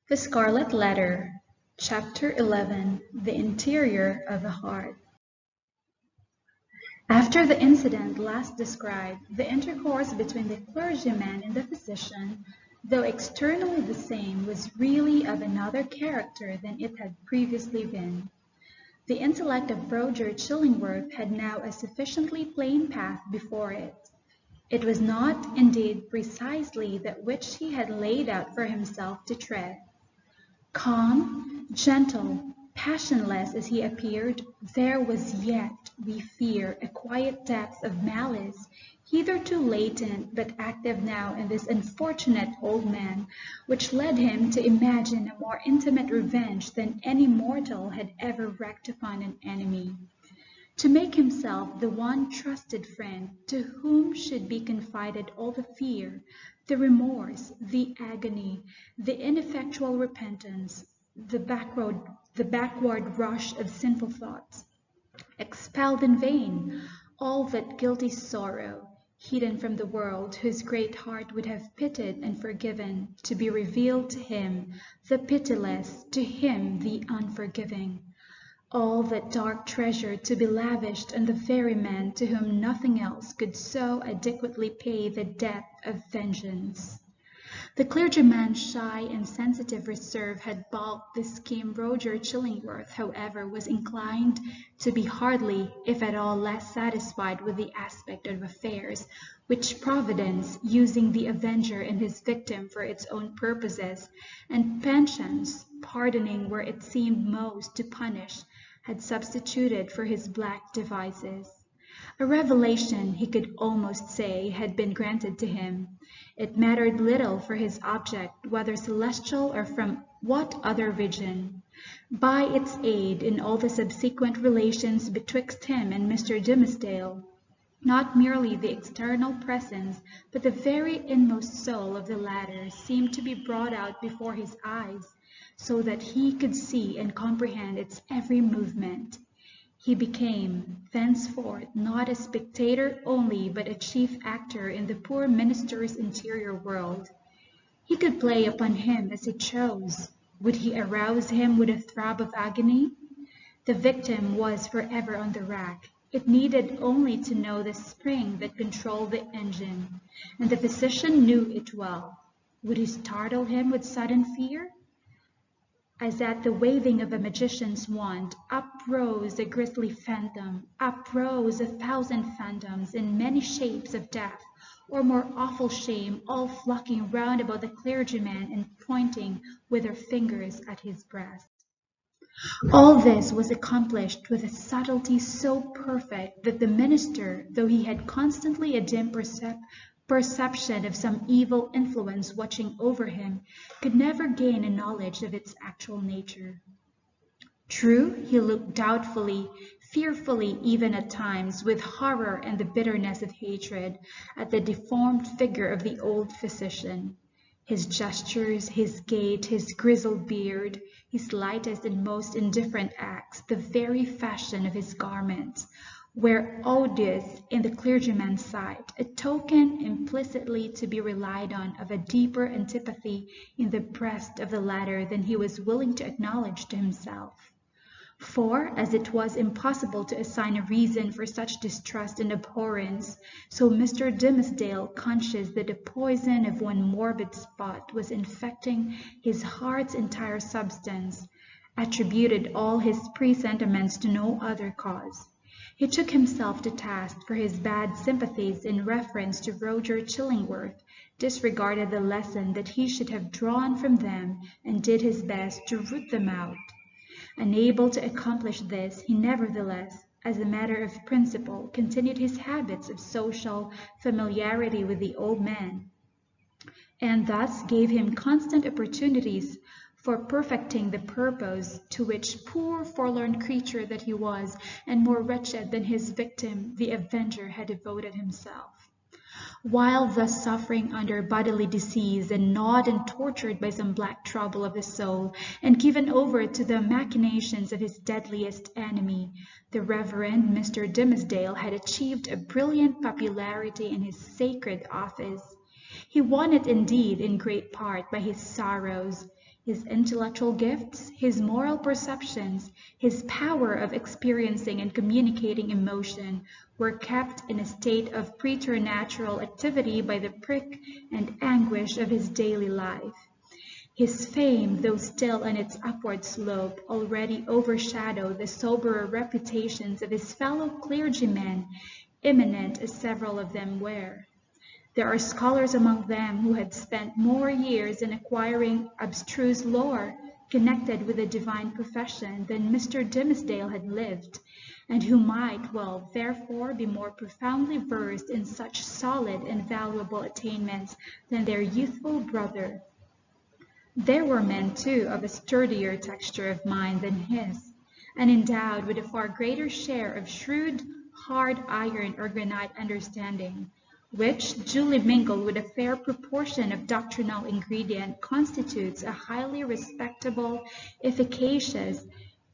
The Scarlet Letter, Chapter 11, The Interior of a Heart. After the incident last described, the intercourse between the clergyman and the physician, though externally the same, was really of another character than it had previously been. The intellect of Roger Chillingworth had now a sufficiently plain path before it. It was not, indeed, precisely that which he had laid out for himself to tread. Calm, gentle, passionless as he appeared, there was yet, we fear, a quiet depth of malice, hitherto latent but active now in this unfortunate old man, which led him to imagine a more intimate revenge than any mortal had ever wreaked upon an enemy. To make himself the one trusted friend to whom should be confided all the fear, the remorse, the agony, the ineffectual repentance, the backward rush of sinful thoughts, expelled in vain, all that guilty sorrow, hidden from the world, whose great heart would have pitied and forgiven, to be revealed to him, the pitiless, to him the unforgiving. All that dark treasure to be lavished on the very man to whom nothing else could so adequately pay the debt of vengeance. The clergyman's shy and sensitive reserve had balked the scheme. Roger Chillingworth, however, was inclined to be hardly, if at all, less satisfied with the aspect of affairs, which Providence, using the avenger and his victim for its own purposes, and penchance, pardoning where it seemed most to punish, had substituted for his black devices. A revelation, he could almost say, had been granted to him. It mattered little for his object, whether celestial or from what other region. By its aid in all the subsequent relations betwixt him and Mr. Dimmesdale, not merely the external presence, but the very inmost soul of the latter seemed to be brought out before his eyes, so that he could see and comprehend its every movement. He became, thenceforth, not a spectator only, but a chief actor in the poor minister's interior world. He could play upon him as he chose. Would he arouse him with a throb of agony? The victim was forever on the rack. It needed only to know the spring that controlled the engine, and the physician knew it well. Would he startle him with sudden fear? As at the waving of a magician's wand, uprose a grisly phantom, uprose 1,000 phantoms in many shapes of death, or more awful shame, all flocking round about the clergyman and pointing with their fingers at his breast. All this was accomplished with a subtlety so perfect that the minister, though he had constantly a dim perception of some evil influence watching over him, could never gain a knowledge of its actual nature. True, he looked doubtfully, fearfully even at times, with horror and the bitterness of hatred, at the deformed figure of the old physician. His gestures, his gait, his grizzled beard, his lightest and most indifferent acts, the very fashion of his garments, were odious in the clergyman's sight, a token implicitly to be relied on of a deeper antipathy in the breast of the latter than he was willing to acknowledge to himself. For, as it was impossible to assign a reason for such distrust and abhorrence, so Mr. Dimmesdale, conscious that the poison of one morbid spot was infecting his heart's entire substance, attributed all his presentiments to no other cause. He took himself to task for his bad sympathies in reference to Roger Chillingworth, disregarded the lesson that he should have drawn from them, and did his best to root them out. Unable to accomplish this, he nevertheless, as a matter of principle, continued his habits of social familiarity with the old man, and thus gave him constant opportunities for perfecting the purpose to which, poor forlorn creature that he was, and more wretched than his victim, the avenger had devoted himself. While thus suffering under bodily disease, and gnawed and tortured by some black trouble of the soul, and given over to the machinations of his deadliest enemy, the Reverend Mr. Dimmesdale had achieved a brilliant popularity in his sacred office. He won it indeed in great part by his sorrows. His intellectual gifts, his moral perceptions, his power of experiencing and communicating emotion were kept in a state of preternatural activity by the prick and anguish of his daily life. His fame, though still on its upward slope, already overshadowed the soberer reputations of his fellow clergymen, eminent as several of them were. There are scholars among them who had spent more years in acquiring abstruse lore connected with the divine profession than Mr. Dimmesdale had lived, and who might well therefore be more profoundly versed in such solid and valuable attainments than their youthful brother. There were men, too, of a sturdier texture of mind than his, and endowed with a far greater share of shrewd, hard iron or granite understanding, which, duly mingled with a fair proportion of doctrinal ingredient, constitutes a highly respectable, efficacious,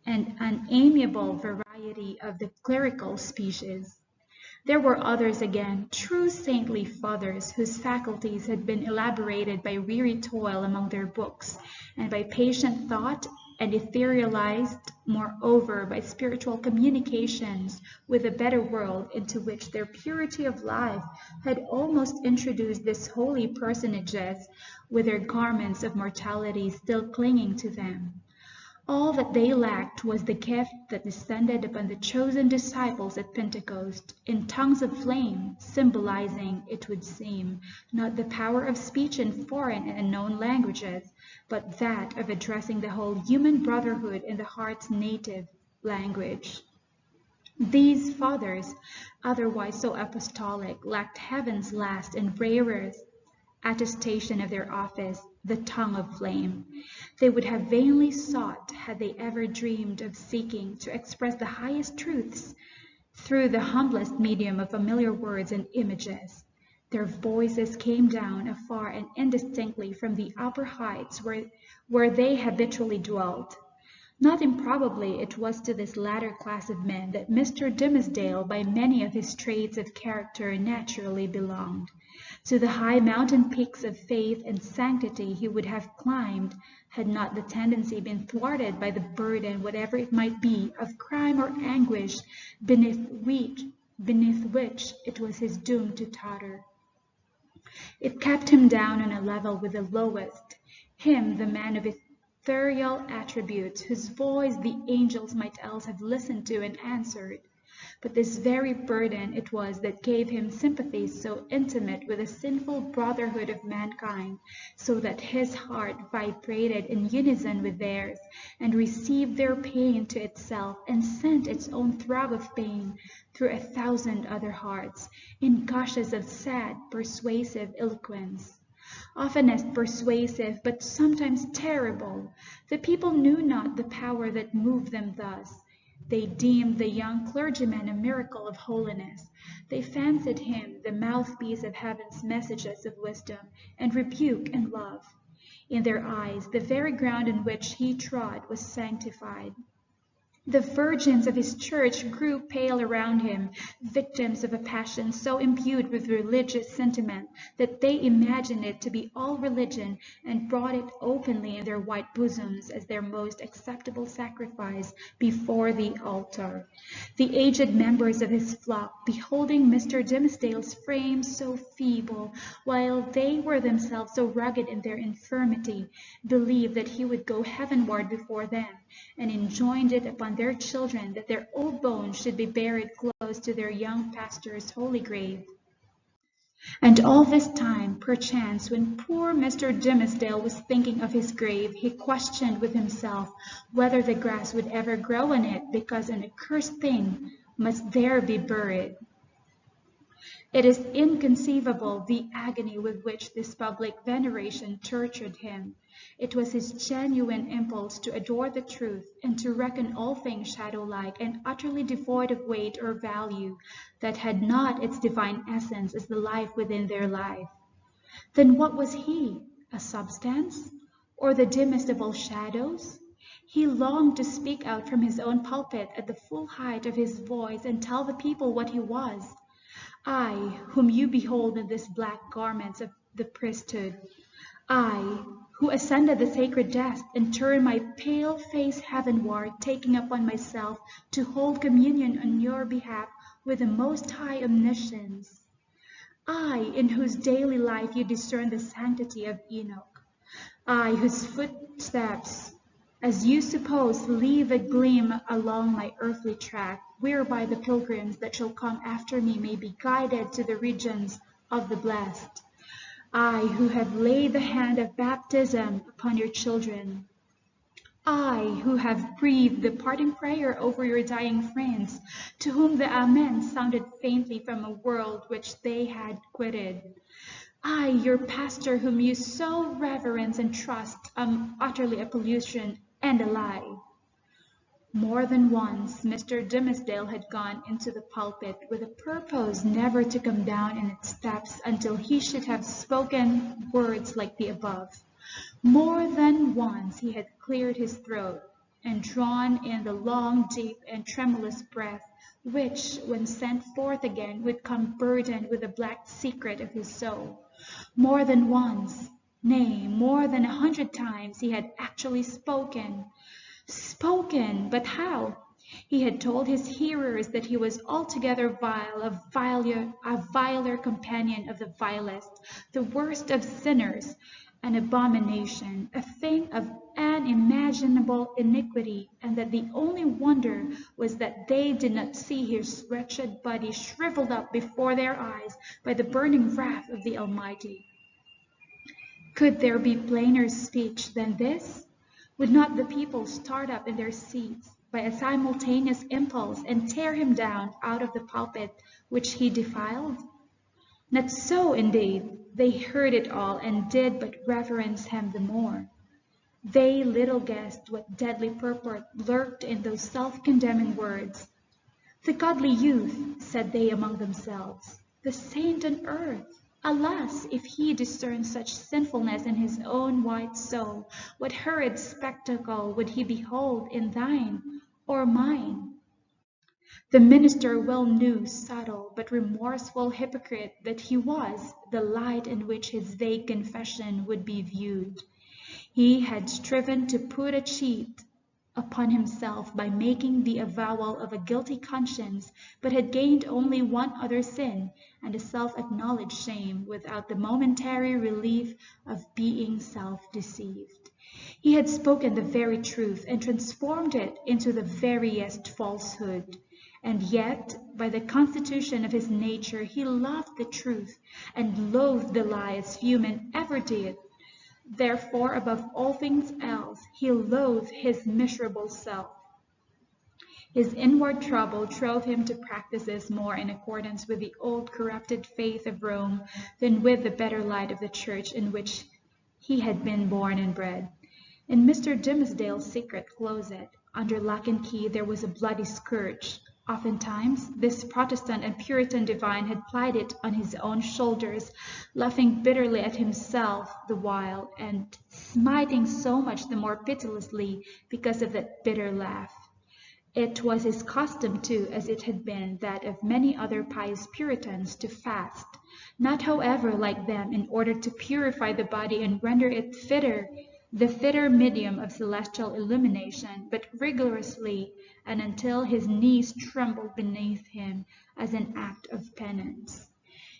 and unamiable variety of the clerical species. There were others again, true saintly fathers, whose faculties had been elaborated by weary toil among their books, and by patient thought, and etherealized, moreover, by spiritual communications with a better world into which their purity of life had almost introduced these holy personages, with their garments of mortality still clinging to them. All that they lacked was the gift that descended upon the chosen disciples at Pentecost, in tongues of flame, symbolizing, it would seem, not the power of speech in foreign and unknown languages, but that of addressing the whole human brotherhood in the heart's native language. These fathers, otherwise so apostolic, lacked heaven's last and rarest attestation of their office, the tongue of flame. They would have vainly sought, had they ever dreamed of seeking, to express the highest truths through the humblest medium of familiar words and images. Their voices came down afar and indistinctly from the upper heights where they habitually dwelt. Not improbably it was to this latter class of men that Mr. Dimmesdale, by many of his traits of character, naturally belonged. To the high mountain peaks of faith and sanctity he would have climbed, had not the tendency been thwarted by the burden, whatever it might be, of crime or anguish beneath which it was his doom to totter. It kept him down on a level with the lowest, him, the man of ethereal attributes, whose voice the angels might else have listened to and answered. But this very burden it was that gave him sympathies so intimate with the sinful brotherhood of mankind, so that his heart vibrated in unison with theirs, and received their pain to itself, and sent its own throb of pain through 1,000 other hearts, in gushes of sad, persuasive eloquence. Oftenest persuasive, but sometimes terrible. The people knew not the power that moved them thus. They deemed the young clergyman a miracle of holiness. They fancied him the mouthpiece of heaven's messages of wisdom and rebuke and love. In their eyes, the very ground on which he trod was sanctified. The virgins of his church grew pale around him, victims of a passion so imbued with religious sentiment that they imagined it to be all religion, and brought it openly in their white bosoms as their most acceptable sacrifice before the altar. The aged members of his flock, beholding Mr. Dimmesdale's frame so feeble, while they were themselves so rugged in their infirmity, believed that he would go heavenward before them, and enjoined it upon their children that their old bones should be buried close to their young pastor's holy grave. And all this time, perchance, when poor Mr. Dimmesdale was thinking of his grave, he questioned with himself whether the grass would ever grow on it, because an accursed thing must there be buried. It is inconceivable the agony with which this public veneration tortured him. It was his genuine impulse to adore the truth, and to reckon all things shadow-like and utterly devoid of weight or value, that had not its divine essence as the life within their life. Then what was he? A substance? Or the dimmest of all shadows? He longed to speak out from his own pulpit at the full height of his voice and tell the people what he was. I, whom you behold in these black garments of the priesthood, I, who ascended the sacred desk and turned my pale face heavenward, taking upon myself to hold communion on your behalf with the Most High Omniscience. I, in whose daily life you discern the sanctity of Enoch. I, whose footsteps, as you suppose, leave a gleam along my earthly track, whereby the pilgrims that shall come after me may be guided to the regions of the blessed. I, who have laid the hand of baptism upon your children. I, who have breathed the parting prayer over your dying friends, to whom the Amen sounded faintly from a world which they had quitted. I, your pastor, whom you so reverence and trust, am utterly a pollution and a lie. More than once Mr. Dimmesdale had gone into the pulpit with a purpose never to come down in its steps until he should have spoken words like the above. More than once he had cleared his throat and drawn in the long, deep, and tremulous breath, which, when sent forth again, would come burdened with the black secret of his soul. More than once, nay, more than 100 times, he had actually spoken. Spoken, but how? He had told his hearers that he was altogether vile, a viler companion of the vilest, the worst of sinners, an abomination, a thing of unimaginable iniquity, and that the only wonder was that they did not see his wretched body shriveled up before their eyes by the burning wrath of the Almighty. Could there be plainer speech than this? Would not the people start up in their seats by a simultaneous impulse and tear him down out of the pulpit which he defiled? Not so, indeed. They heard it all and did but reverence him the more. They little guessed what deadly purport lurked in those self-condemning words. The godly youth, said they among themselves, the saint on earth. Alas, if he discerned such sinfulness in his own white soul, what horrid spectacle would he behold in thine or mine? The minister well knew, subtle but remorseful hypocrite that he was, the light in which his vague confession would be viewed. He had striven to put a cheat upon himself by making the avowal of a guilty conscience, but had gained only one other sin, and a self-acknowledged shame, without the momentary relief of being self-deceived. He had spoken the very truth and transformed it into the veriest falsehood. And yet, by the constitution of his nature, he loved the truth and loathed the lie as few men ever did. Therefore, above all things else, he loathed his miserable self. His inward trouble drove him to practices more in accordance with the old corrupted faith of Rome than with the better light of the church in which he had been born and bred. In Mr. Dimmesdale's secret closet, under lock and key, there was a bloody scourge. Oftentimes, this Protestant and Puritan divine had plied it on his own shoulders, laughing bitterly at himself the while, and smiting so much the more pitilessly because of that bitter laugh. It was his custom, too, as it had been that of many other pious Puritans, to fast, not however like them in order to purify the body and render it the fitter medium of celestial illumination, but rigorously and until his knees trembled beneath him as an act of penance.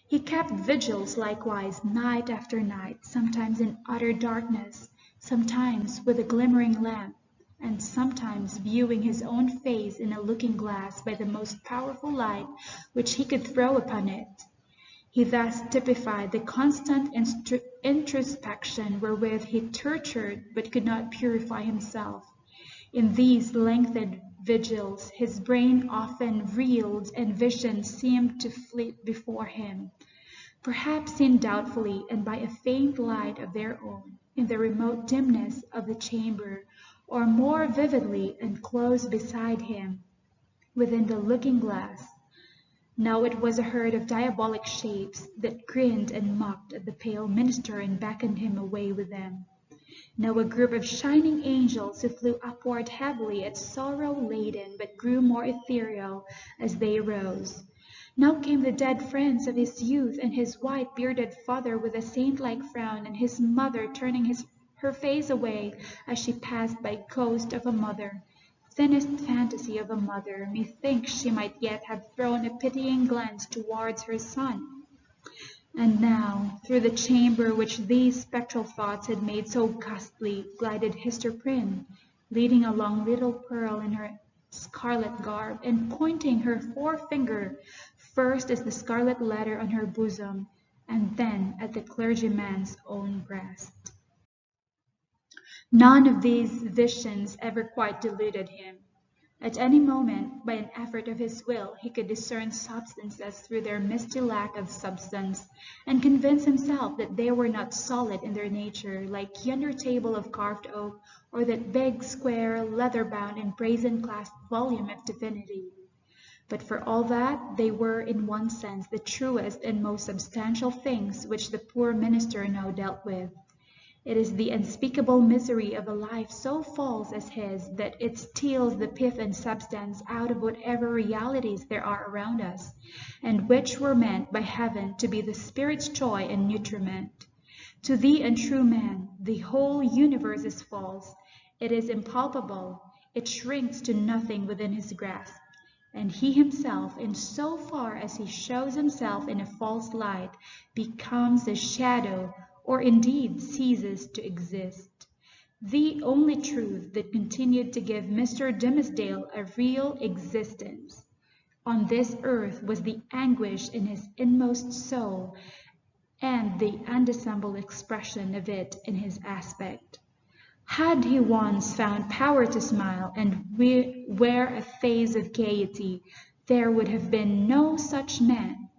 He kept vigils likewise night after night, sometimes in utter darkness, sometimes with a glimmering lamp, and sometimes viewing his own face in a looking-glass by the most powerful light which he could throw upon it. He thus typified the constant introspection wherewith he tortured but could not purify himself. In these lengthened vigils, his brain often reeled and visions seemed to flit before him, perhaps seen doubtfully and by a faint light of their own, in the remote dimness of the chamber, or more vividly and close beside him, within the looking-glass. Now it was a herd of diabolic shapes that grinned and mocked at the pale minister and beckoned him away with them. Now a group of shining angels who flew upward heavily at sorrow-laden but grew more ethereal as they rose. Now came the dead friends of his youth and his white-bearded father with a saint-like frown, and his mother turning her face away as she passed by ghost of a mother, thinnest fantasy of a mother, methinks she might yet have thrown a pitying glance towards her son. And now, through the chamber which these spectral thoughts had made so ghastly, glided Hester Prynne, leading along little Pearl in her scarlet garb, and pointing her forefinger first at the scarlet letter on her bosom, and then at the clergyman's own breast. None of these visions ever quite deluded him. At any moment, by an effort of his will, he could discern substances through their misty lack of substance, and convince himself that they were not solid in their nature, like yonder table of carved oak, or that big, square, leather-bound, and brazen-clasped volume of divinity. But for all that, they were, in one sense, the truest and most substantial things which the poor minister now dealt with. It is the unspeakable misery of a life so false as his that it steals the pith and substance out of whatever realities there are around us, and which were meant by heaven to be the spirit's joy and nutriment. To the untrue man, the whole universe is false. It is impalpable. It shrinks to nothing within his grasp. And he himself, in so far as he shows himself in a false light, becomes a shadow, or indeed ceases to exist. The only truth that continued to give Mr. Dimmesdale a real existence on this earth was the anguish in his inmost soul, and the undissembled expression of it in his aspect. Had he once found power to smile and wear a face of gaiety, there would have been no such man.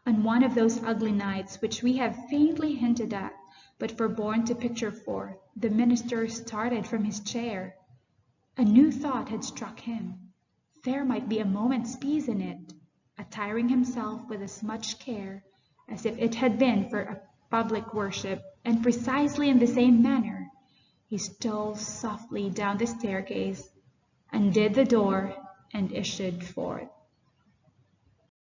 On one of those ugly nights which we have faintly hinted at, but forborne to picture forth, the minister started from his chair. A new thought had struck him. There might be a moment's peace in it. Attiring himself with as much care as if it had been for a public worship, and precisely in the same manner, he stole softly down the staircase, undid the door, and issued forth.